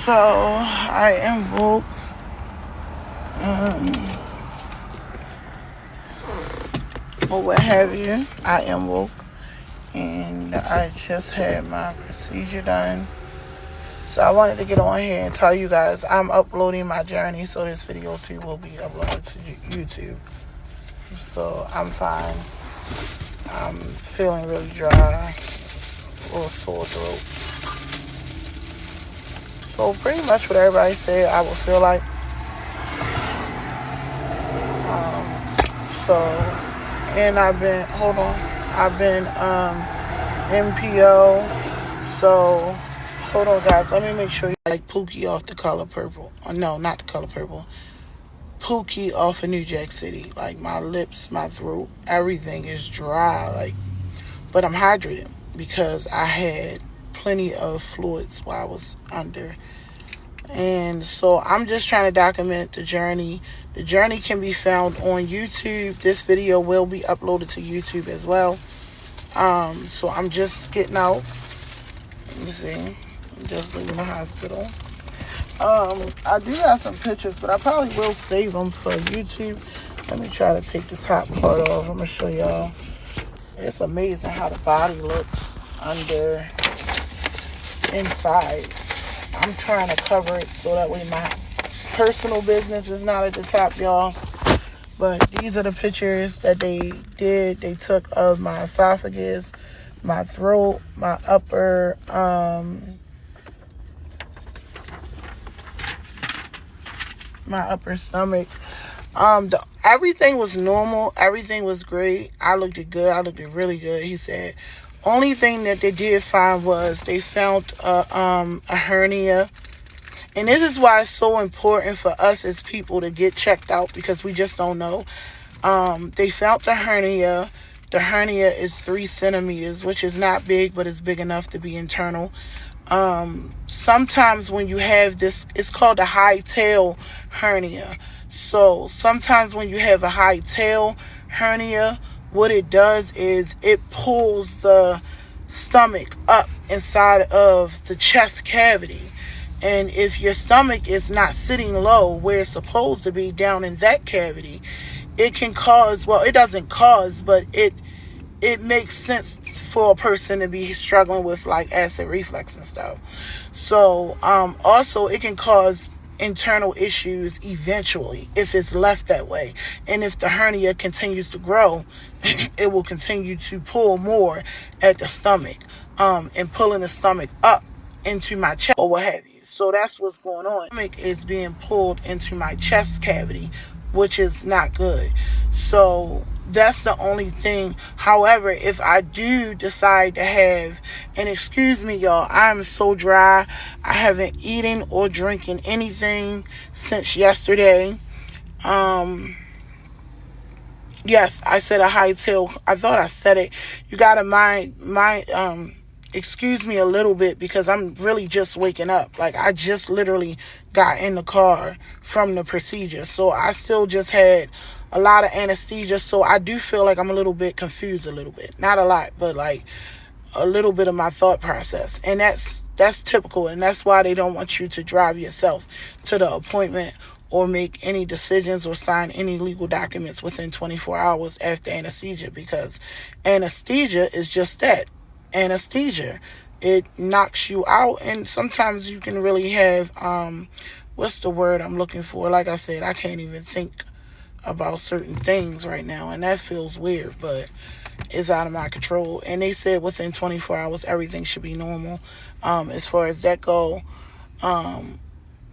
So I am woke. Or what have you. I am woke. And I just had my procedure done. So I wanted to get on here and tell you guys I'm uploading my journey, so this video too will be uploaded to YouTube. So I'm fine. I'm feeling really dry, a little sore throat. So pretty much what everybody said I would feel like. And I've been MPO. So hold on guys, let me make sure you like Pookie off the color purple. Oh, no, not the color purple. Pookie off of New Jack City. Like my lips, my throat, everything is dry. But I'm hydrated because I had plenty of fluids while I was under. And so I'm just trying to document the journey. The journey can be found on YouTube. This video will be uploaded to YouTube as well. So I'm just getting out. Let me see. I'm just leaving the hospital. I do have some pictures, but I probably will save them for YouTube. Let me try to take the top part off. I'm going to show y'all. It's amazing how the body looks under, inside. I'm trying to cover it so that way my personal business is not at the top, y'all. But these are the pictures that they took of my esophagus, my throat, my upper stomach. Everything was normal. Everything was great. I looked good. I looked really good. He said only thing that they did find was they found a hernia. And this is why it's so important for us as people to get checked out, because we just don't know. They found the hernia. The hernia is 3 centimeters, which is not big, but it's big enough to be internal. Sometimes when you have this, it's called a high tail hernia. So sometimes when you have a high tail hernia, what it does is it pulls the stomach up inside of the chest cavity. And if your stomach is not sitting low where it's supposed to be down in that cavity, it can cause, well, it doesn't cause, but it makes sense for a person to be struggling with like acid reflux and stuff. So also it can cause internal issues eventually if it's left that way. And if the hernia continues to grow, it will continue to pull more at the stomach, and pulling the stomach up into my chest or what have you. So that's what's going on. The stomach is being pulled into my chest cavity, which is not good. So that's the only thing. However, if I do decide to have, and excuse me y'all, I'm so dry. I haven't eaten or drinking anything since yesterday. Yes, I said a high tail. I thought I said it. You gotta excuse me a little bit because I'm really just waking up. Like I just literally got in the car from the procedure. So I still just had a lot of anesthesia. So I do feel like I'm a little bit confused a little bit. Not a lot, but like a little bit of my thought process. And that's typical. And that's why they don't want you to drive yourself to the appointment or make any decisions or sign any legal documents within 24 hours after anesthesia, because anesthesia is just that. Anesthesia, it knocks you out, and sometimes you can really have what's the word I'm looking for? Like I said, I can't even think about certain things right now, and that feels weird, but it's out of my control. And they said within 24 hours everything should be normal. As far as that go,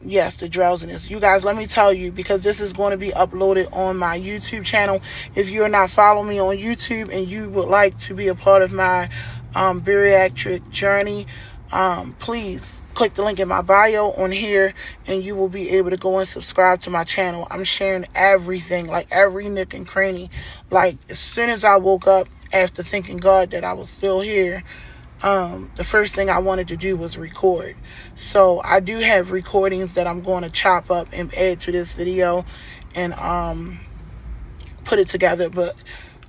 yes, the drowsiness. You guys, let me tell you, because this is going to be uploaded on my YouTube channel. If you're not following me on YouTube and you would like to be a part of my bariatric journey, please click the link in my bio on here and you will be able to go and subscribe to my channel. I'm sharing everything, like every nook and cranny. Like as soon as I woke up after thanking God that I was still here, the first thing I wanted to do was record. So I do have recordings that I'm going to chop up and add to this video and put it together. But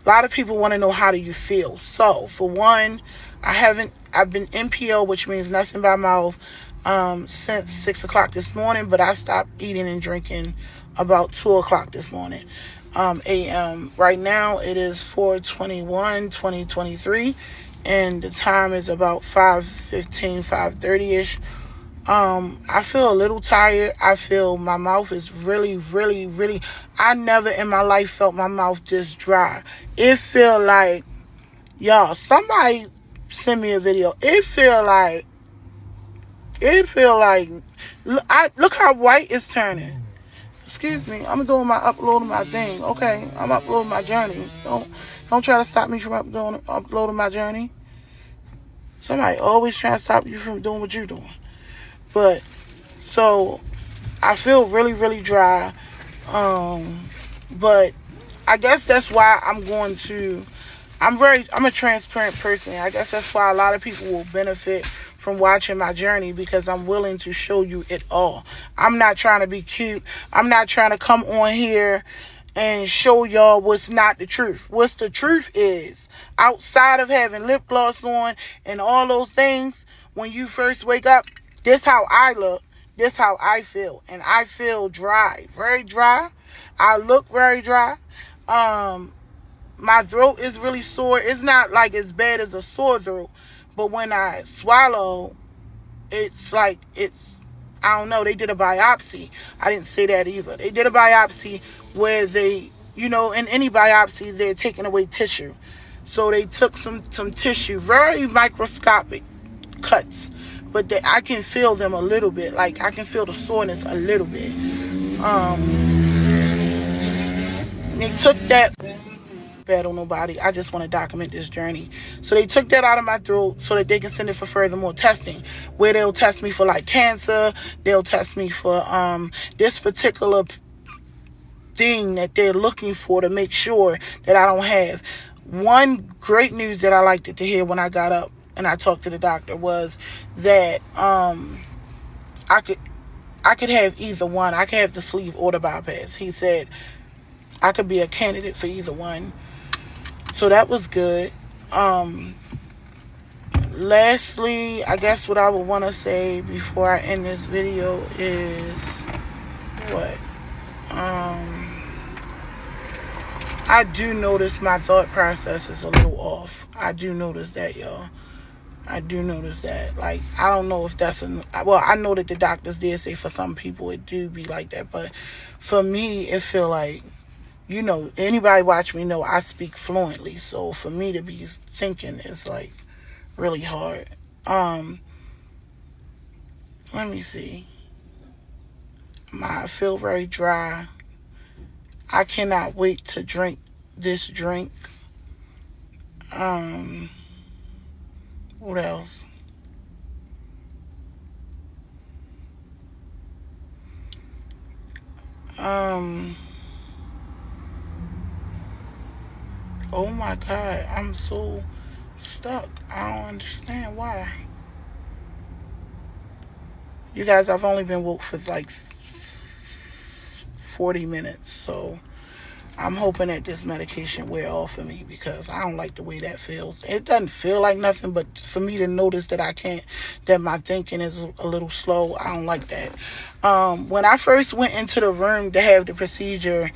a lot of people want to know, how do you feel? So for one, I've been NPO, which means nothing by mouth. since 6 o'clock this morning, but I stopped eating and drinking about 2 o'clock this morning, a.m. Right now it is 4/21/2023, and the time is about 5:15, 5:30ish. I feel a little tired. I feel my mouth is really, really, really, I never in my life felt my mouth this dry. It feel like, y'all, somebody send me a video. Look how white it's turning. Excuse me, I'm uploading my thing. Okay, I'm uploading my journey. Don't try to stop me from uploading my journey. Somebody always trying to stop you from doing what you're doing. But so I feel really, really dry. But I guess that's why I'm a transparent person. I guess that's why a lot of people will benefit from watching my journey, because I'm willing to show you it all. I'm not trying to be cute. I'm not trying to come on here and show y'all what's not the truth. What's the truth is, outside of having lip gloss on and all those things, when you first wake up, this how I look. This how I feel. And I feel dry. Very dry. I look very dry. My throat is really sore. It's not like as bad as a sore throat, but when I swallow, it's like, I don't know, they did a biopsy. I didn't say that either. They did a biopsy where they, in any biopsy, they're taking away tissue. So they took some tissue, very microscopic cuts, but I can feel them a little bit. Like, I can feel the soreness a little bit. They took that, bad on nobody. I just want to document this journey. So they took that out of my throat so that they can send it for furthermore testing, where they'll test me for like cancer. They'll test me for this particular thing that they're looking for to make sure that I don't have. One great news that I liked to hear when I got up and I talked to the doctor was that I could have either one. I could have the sleeve or the bypass. He said I could be a candidate for either one. So that was good. Lastly, I guess what I would want to say before I end this video is what? I do notice my thought process is a little off. I do notice that, y'all. I do notice that. Like, I don't know if that's I know that the doctors did say for some people it do be like that, but for me, it feel like, anybody watch me know I speak fluently. So for me to be thinking is like really hard. Let me see. I feel very dry. I cannot wait to drink this drink. What else? Oh my God, I'm so stuck. I don't understand why. You guys, I've only been woke for like 40 minutes, so I'm hoping that this medication wear off of me, because I don't like the way that feels. It doesn't feel like nothing, but for me to notice that that my thinking is a little slow, I don't like that. When I first went into the room to have the procedure,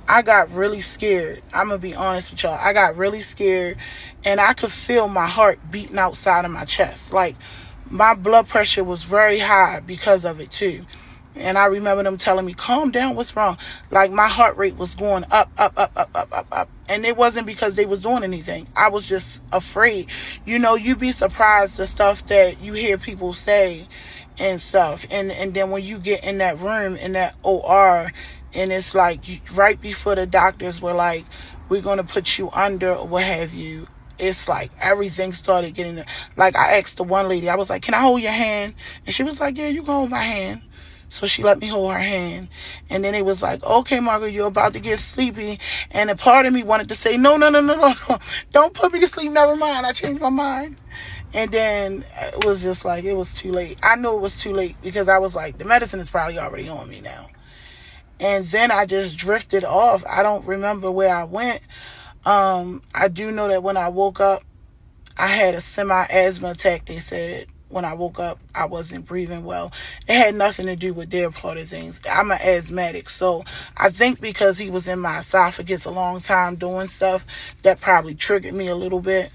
I got really scared. I'm going to be honest with y'all. I got really scared, and I could feel my heart beating outside of my chest. Like, my blood pressure was very high because of it too. And I remember them telling me, calm down, what's wrong? Like, my heart rate was going up, up, up, up, up, up, up. And it wasn't because they was doing anything. I was just afraid. You'd be surprised the stuff that you hear people say and stuff. And then when you get in that room, in that OR, and it's like right before the doctors were like, we're going to put you under or what have you. It's like everything started getting, like, I asked the one lady, I was like, can I hold your hand? And she was like, yeah, you can hold my hand. So she let me hold her hand. And then it was like, okay, Margaret, you're about to get sleepy. And a part of me wanted to say, no. Don't put me to sleep. Never mind. I changed my mind. And then it was just like, it was too late. I knew it was too late, because I was like, the medicine is probably already on me now. And then I just drifted off. I don't remember where I went. I do know that when I woke up, I had a semi-asthma attack, they said. when I woke up, I wasn't breathing well. It had nothing to do with their part of things. I'm an asthmatic, so I think because he was in my esophagus a long time doing stuff, that probably triggered me a little bit.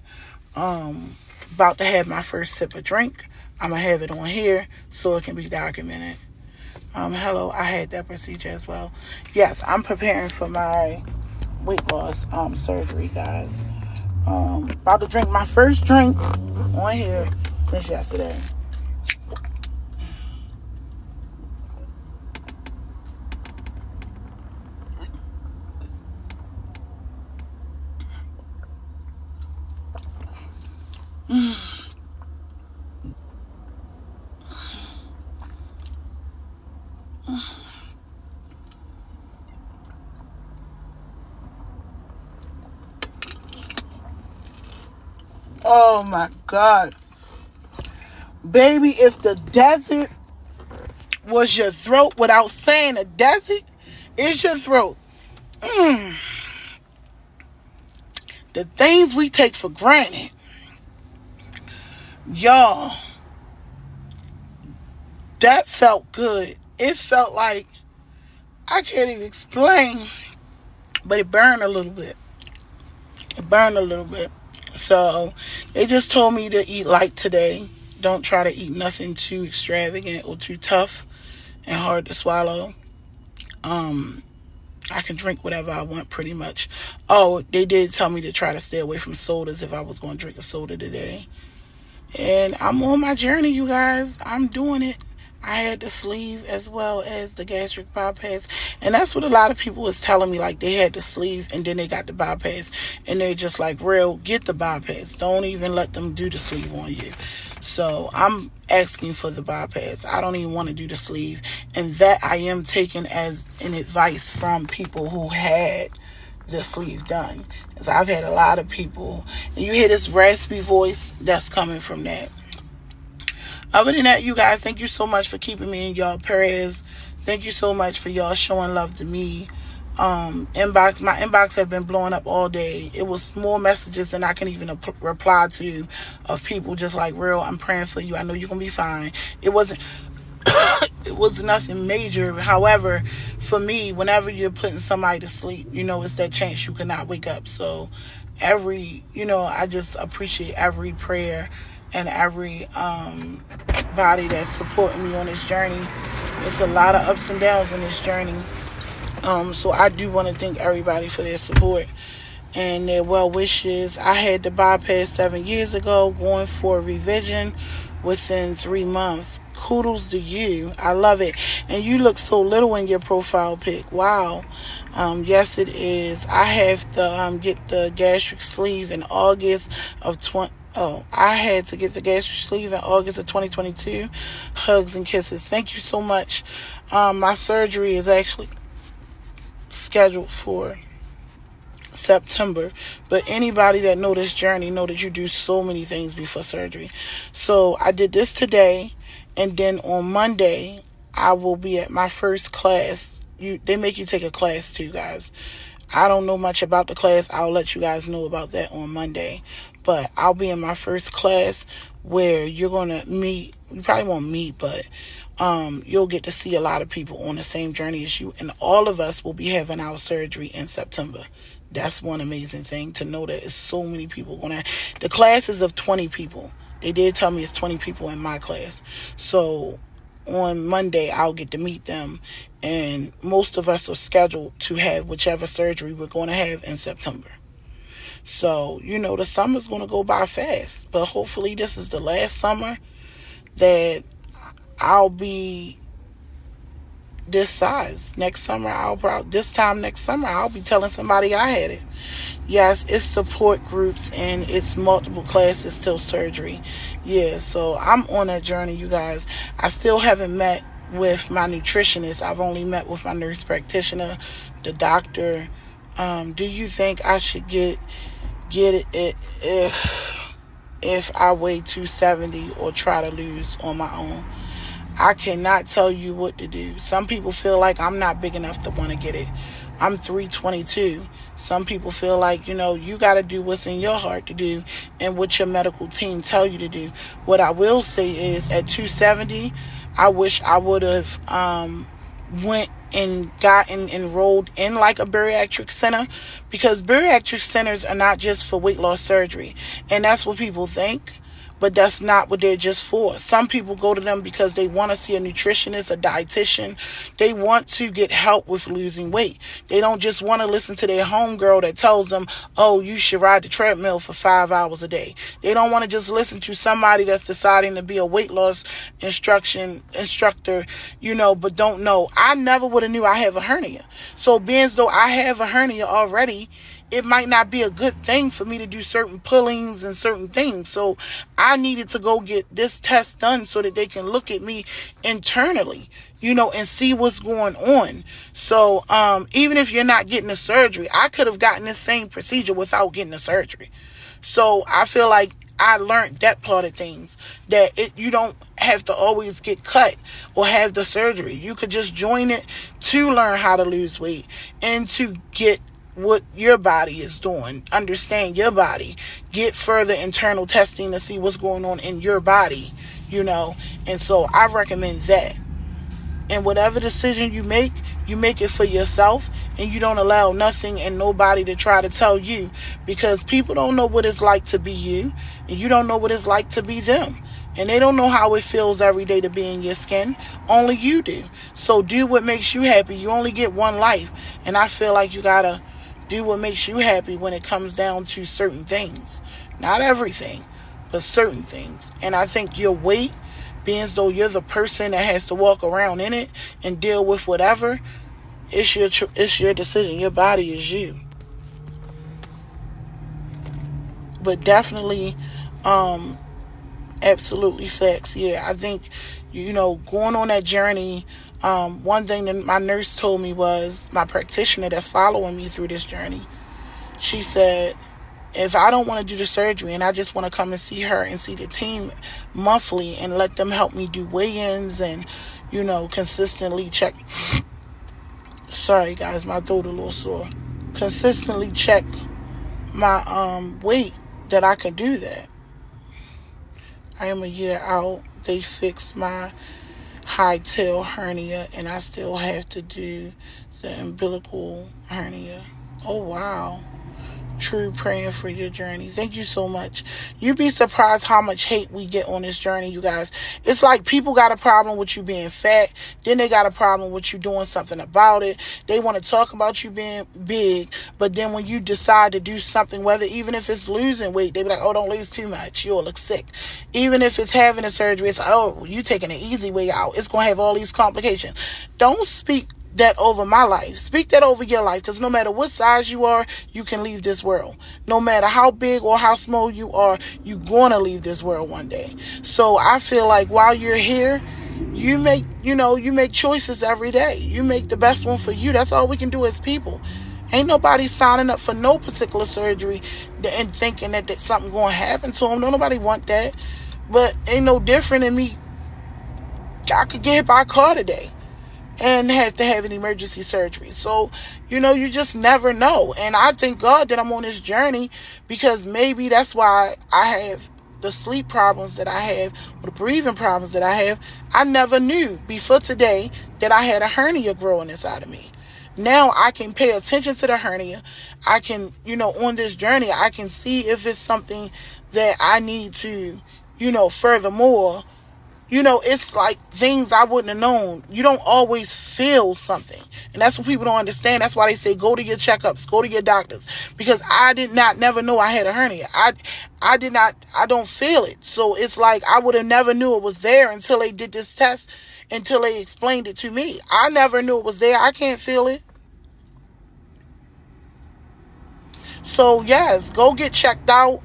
About to have my first sip of drink. I'm gonna have it on here so it can be documented. Hello, I had that procedure as well. Yes, I'm preparing for my weight loss surgery, guys. About to drink my first drink on here since yesterday. Oh my God. Baby, if the desert was your throat without saying a desert, it's your throat. The things we take for granted. Y'all, that felt good. It felt like, I can't even explain, but it burned a little bit. It burned a little bit. So they just told me to eat light today. Don't try to eat nothing too extravagant or too tough and hard to swallow. I can drink whatever I want pretty much. Oh, they did tell me to try to stay away from sodas if I was going to drink a soda today. And I'm on my journey, you guys. I'm doing it. I had the sleeve as well as the gastric bypass. And that's what a lot of people was telling me. Like, they had the sleeve and then they got the bypass. And they're just like, real, get the bypass. Don't even let them do the sleeve on you. So I'm asking for the bypass. I don't even want to do the sleeve. And that I am taking as an advice from people who had the sleeve done. Because I've had a lot of people. And you hear this raspy voice, that's coming from that. Other than that, you guys, thank you so much for keeping me in y'all prayers. Thank you so much for y'all showing love to me. My inbox have been blowing up all day. It was more messages than I can even reply to, of people just like, real, I'm praying for you. I know you're gonna be fine. It wasn't it was nothing major. However, for me, whenever you're putting somebody to sleep, it's that chance you cannot wake up. So I just appreciate every prayer and every body that's supporting me on this journey. It's a lot of ups and downs in this journey. So I do want to thank everybody for their support and their well wishes. I had the bypass 7 years ago, going for a revision within 3 months. Kudos to you. I love it. And you look so little in your profile pic. Wow. Yes, it is. I have to get the gastric sleeve in August of I had to get the gastric sleeve in August of 2022. Hugs and kisses. Thank you so much. My surgery is actually scheduled for September, but anybody that know this journey know that you do so many things before surgery. So I did this today, and then on Monday I will be at my first class. They make you take a class too, guys. I don't know much about the class. I'll let you guys know about that on Monday. But I'll be in my first class where you're going to meet. You probably won't meet, but you'll get to see a lot of people on the same journey as you. And all of us will be having our surgery in September. That's one amazing thing to know, that it's so many people going to. The class is of 20 people. They did tell me it's 20 people in my class. So on Monday, I'll get to meet them. And most of us are scheduled to have whichever surgery we're going to have in September. So, the summer's going to go by fast. But hopefully this is the last summer that I'll be this size. Next summer, this time next summer, I'll be telling somebody I had it. Yes, it's support groups and it's multiple classes till surgery. Yeah, so I'm on that journey, you guys. I still haven't met with my nutritionist. I've only met with my nurse practitioner, the doctor. Do you think I should get it if I weigh 270 or try to lose on my own? I cannot tell you what to do. Some people feel like I'm not big enough to want to get it. I'm 322. Some people feel like, you got to do what's in your heart to do and what your medical team tell you to do. What I will say is at 270, I wish I would have went and gotten enrolled in like a bariatric center, because bariatric centers are not just for weight loss surgery. And that's what people think. But that's not what they're just for. Some people go to them because they want to see a nutritionist, a dietitian. They want to get help with losing weight. They don't just want to listen to their homegirl that tells them, oh, you should ride the treadmill for 5 hours a day. They don't want to just listen to somebody that's deciding to be a weight loss instructor, but don't know. I never would have knew I have a hernia. So being as though I have a hernia already, it might not be a good thing for me to do certain pullings and certain things. So I needed to go get this test done so that they can look at me internally, and see what's going on. So even if you're not getting a surgery, I could have gotten the same procedure without getting a surgery. So I feel like I learned that part of things, that you don't have to always get cut or have the surgery. You could just join it to learn how to lose weight and to get what your body is doing, understand your body, get further internal testing to see what's going on in your body, and so I recommend that. And whatever decision you make it for yourself, and you don't allow nothing and nobody to try to tell you, because people don't know what it's like to be you, and you don't know what it's like to be them. And they don't know how it feels every day to be in your skin. Only you do. So do what makes you happy. You only get one life. And I feel like you gotta do what makes you happy when it comes down to certain things. Not everything, but certain things. And I think your weight, being as though you're the person that has to walk around in it and deal with whatever, it's your decision. Your body is you. But definitely, absolutely facts. Yeah, I think, going on that journey, one thing that my nurse told me was, my practitioner that's following me through this journey, she said, if I don't want to do the surgery and I just want to come and see her and see the team monthly and let them help me do weigh-ins and, consistently check. Sorry guys, my throat a little sore. Consistently check my weight, that I can do that. I am a year out. They fixed my high tail hernia and I still have to do the umbilical hernia. Oh wow. True, praying for your journey. Thank you so much. You'd be surprised how much hate we get on this journey, you guys. It's like people got a problem with you being fat, then they got a problem with you doing something about it. They want to talk about you being big, but then when you decide to do something, whether even if it's losing weight, they be like, oh, don't lose too much, you'll look sick. Even if it's having a surgery, it's like, oh, you taking an easy way out, it's going to have all these complications. Don't speak that over my life. Speak that over your life, because no matter what size you are, you can leave this world. No matter how big or how small you are, you're going to leave this world one day. So I feel like while you're here, you make choices every day. You make the best one for you. That's all we can do as people. Ain't nobody signing up for no particular surgery and thinking that something going to happen to them. Don't nobody want that. But ain't no different than me. I could get hit by a car today and have to have an emergency surgery. So, you just never know. And I thank God that I'm on this journey, because maybe that's why I have the sleep problems that I have, or the breathing problems that I have. I never knew before today that I had a hernia growing inside of me. Now I can pay attention to the hernia. I can, on this journey, I can see if it's something that I need to, furthermore. It's like things I wouldn't have known. You don't always feel something. And that's what people don't understand. That's why they say go to your checkups, go to your doctors. Because I did not never know I had a hernia. I don't feel it. So it's like I would have never knew it was there until they did this test, until they explained it to me. I never knew it was there. I can't feel it. So yes, go get checked out.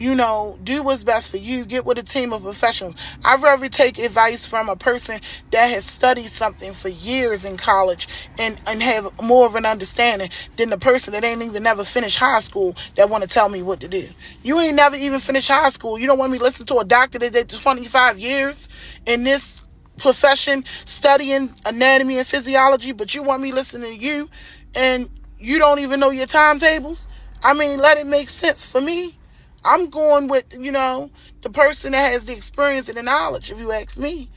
Do what's best for you. Get with a team of professionals. I'd rather take advice from a person that has studied something for years in college and have more of an understanding than the person that ain't even never finished high school that want to tell me what to do. You ain't never even finished high school. You don't want me to listen to a doctor that did 25 years in this profession studying anatomy and physiology, but you want me listening to you, and You don't even know your timetables? I mean, let it make sense for me. I'm going with, the person that has the experience and the knowledge, if you ask me.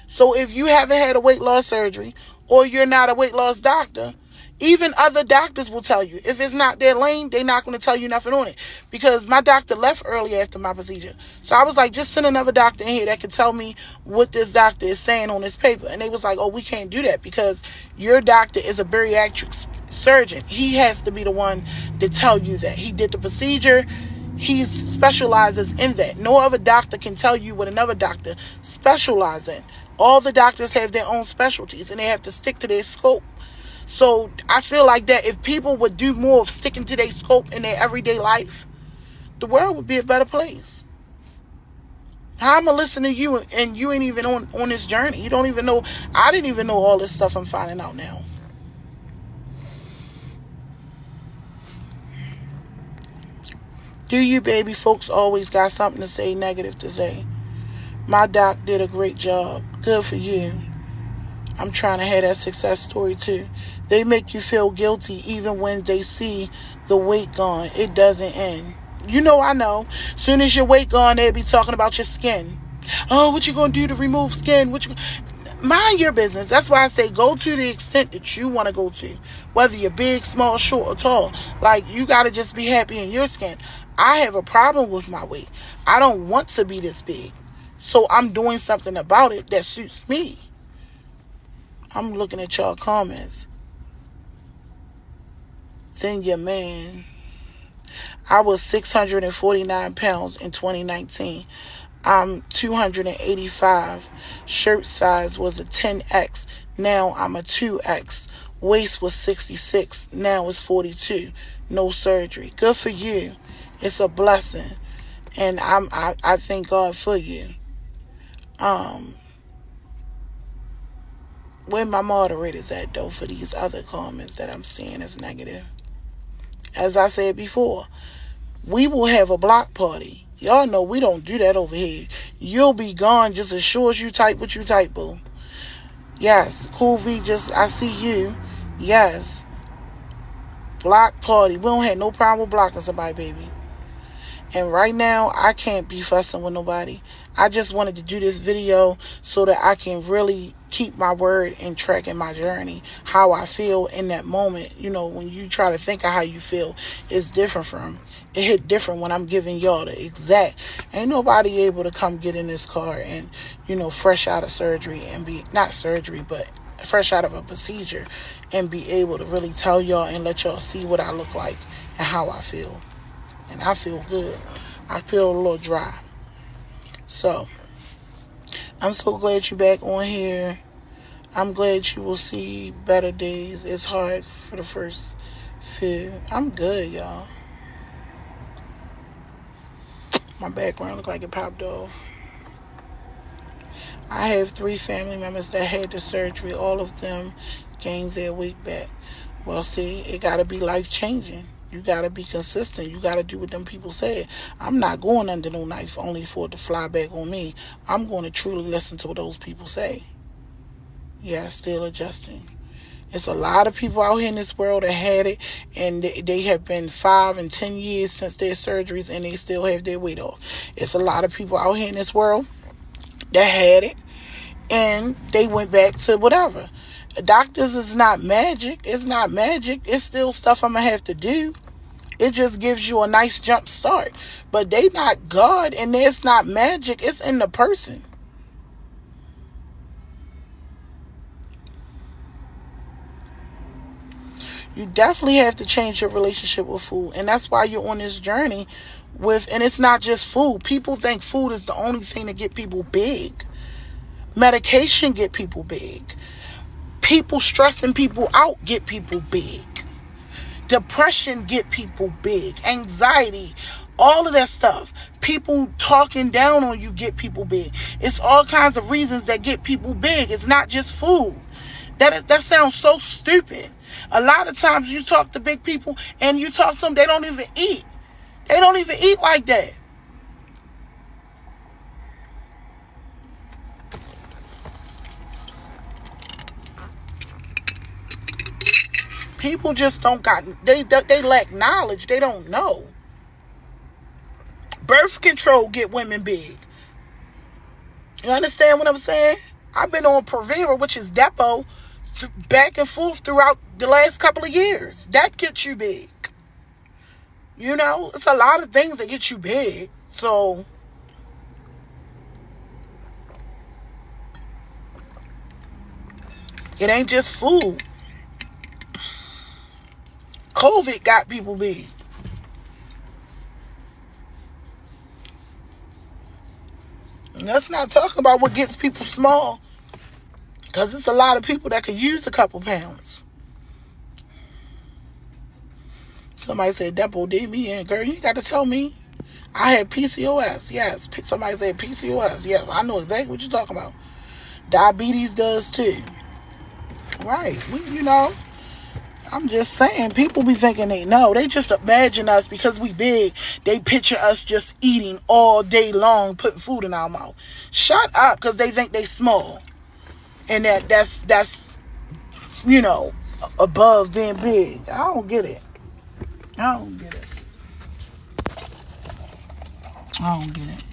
So if you haven't had a weight loss surgery or you're not a weight loss doctor, even other doctors will tell you. If it's not their lane, they're not going to tell you nothing on it. Because my doctor left early after my procedure. So I was like, just send another doctor in here that can tell me what this doctor is saying on this paper. And they was like, oh, we can't do that because your doctor is a bariatric surgeon. He has to be the one to tell you that. He did the procedure. He specializes in that. No other doctor can tell you what another doctor specializes in. All the doctors have their own specialties and they have to stick to their scope. So I feel like that if people would do more of sticking to their scope in their everyday life, the world would be a better place. How am I listening to you and you ain't even on this journey? You don't even know. I didn't even know all this stuff I'm finding out now. Do you baby folks always got something to say, negative to say? My doc did a great job. Good for you. I'm trying to have that success story too. They make you feel guilty even when they see the weight gone. It doesn't end. I know. Soon as your weight gone, they'll be talking about your skin. Oh, what you gonna do to remove skin? Mind your business. That's why I say go to the extent that you want to go to. Whether you're big, small, short, or tall. Like, you got to just be happy in your skin. I have a problem with my weight. I don't want to be this big. So I'm doing something about it that suits me. I'm looking at y'all comments. Then your man. I was 649 pounds in 2019. I'm 285. Shirt size was a 10X. Now I'm a 2X. Waist was 66. Now it's 42. No surgery. Good for you. It's a blessing. And I thank God for you. Where my moderators at, though, for these other comments that I'm seeing as negative? As I said before, we will have a block party. Y'all know we don't do that over here. You'll be gone just as sure as you type what you type, boo. Yes, Cool V, I see you. Yes. Block party. We don't have no problem with blocking somebody, baby. And right now, I can't be fussing with nobody. I just wanted to do this video so that I can really keep my word and track in my journey. How I feel in that moment. When you try to think of how you feel, it's different it hit different when I'm giving y'all the exact. Ain't nobody able to come get in this car and, fresh out of surgery and be, not surgery, but fresh out of a procedure and be able to really tell y'all and let y'all see what I look like and how I feel. And I feel good. I feel a little dry. So, I'm so glad you're back on here. I'm glad you will see better days. It's hard for the first few. I'm good, y'all. My background look like it popped off. I have 3 family members that had the surgery. All of them gained their weight back. Well, see, it got to be life-changing. You got to be consistent. You got to do what them people said. I'm not going under no knife only for it to fly back on me. I'm going to truly listen to what those people say. Yeah, still adjusting. It's a lot of people out here in this world that had it, and they have been 5 and 10 years since their surgeries, and they still have their weight off. It's a lot of people out here in this world that had it, and they went back to whatever. Doctors is not magic. It's not magic. It's still stuff I'm going to have to do. It just gives you a nice jump start. But they not God, and it's not magic. It's in the person. You definitely have to change your relationship with food. And that's why you're on this journey and it's not just food. People think food is the only thing to get people big. Medication get people big. People stressing people out get people big. Depression get people big. Anxiety, all of that stuff. People talking down on you get people big. It's all kinds of reasons that get people big. It's not just food. That sounds so stupid. A lot of times you talk to big people and you talk to them, they don't even eat. They don't even eat like that. People just don't got, they lack knowledge. They don't know. Birth control get women big. You understand what I'm saying? I've been on Provera, which is Depo, back and forth throughout the last couple of years. That gets you big. You know, it's a lot of things that get you big. So, it ain't just food. COVID got people big. And let's not talk about what gets people small. Because it's a lot of people that could use a couple pounds. Somebody said, Depo did me in. Girl, you ain't got to tell me. I had PCOS. Yes. Somebody said PCOS. Yes, I know exactly what you're talking about. Diabetes does too. Right. You know, I'm just saying, people be thinking they know. They just imagine us because we big. They picture us just eating all day long, putting food in our mouth. Shut up, because they think they small. And that's you know, above being big. I don't get it. I don't get it.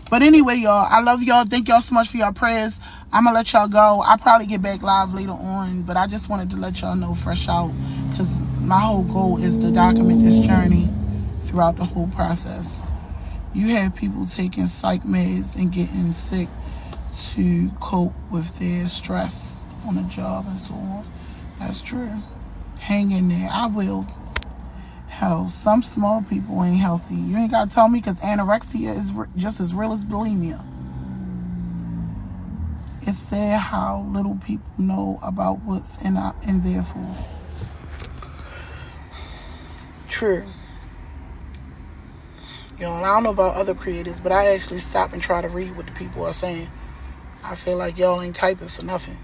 But anyway, y'all, I love y'all. Thank y'all so much for your prayers. I'm going to let y'all go. I'll probably get back live later on, but I just wanted to let y'all know fresh out, because my whole goal is to document this journey throughout the whole process. You have people taking psych meds and getting sick to cope with their stress on the job and so on. That's true. Hang in there. I will. Hell, some small people ain't healthy. You ain't got to tell me, because anorexia is just as real as bulimia. It's sad how little people know about what's in their food. True. You know, and I don't know about other creators, but I actually stop and try to read what the people are saying. I feel like y'all ain't typing for nothing.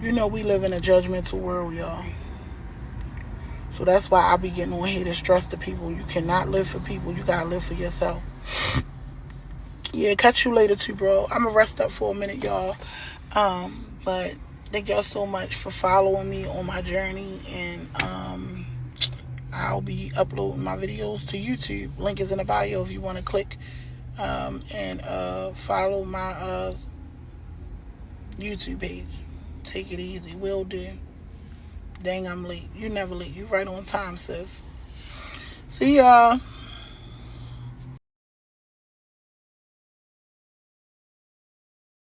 You know, we live in a judgmental world, y'all. So that's why I be getting on here to stress to people. You cannot live for people. You gotta live for yourself. Yeah, catch you later too, bro. I'm gonna rest up for a minute, y'all. But thank y'all so much for following me on my journey. And I'll be uploading my videos to YouTube. Link is in the bio if you want to click and follow my YouTube page. Take it easy. Will do. Dang, I'm late. You never late. You right on time, sis. See y'all.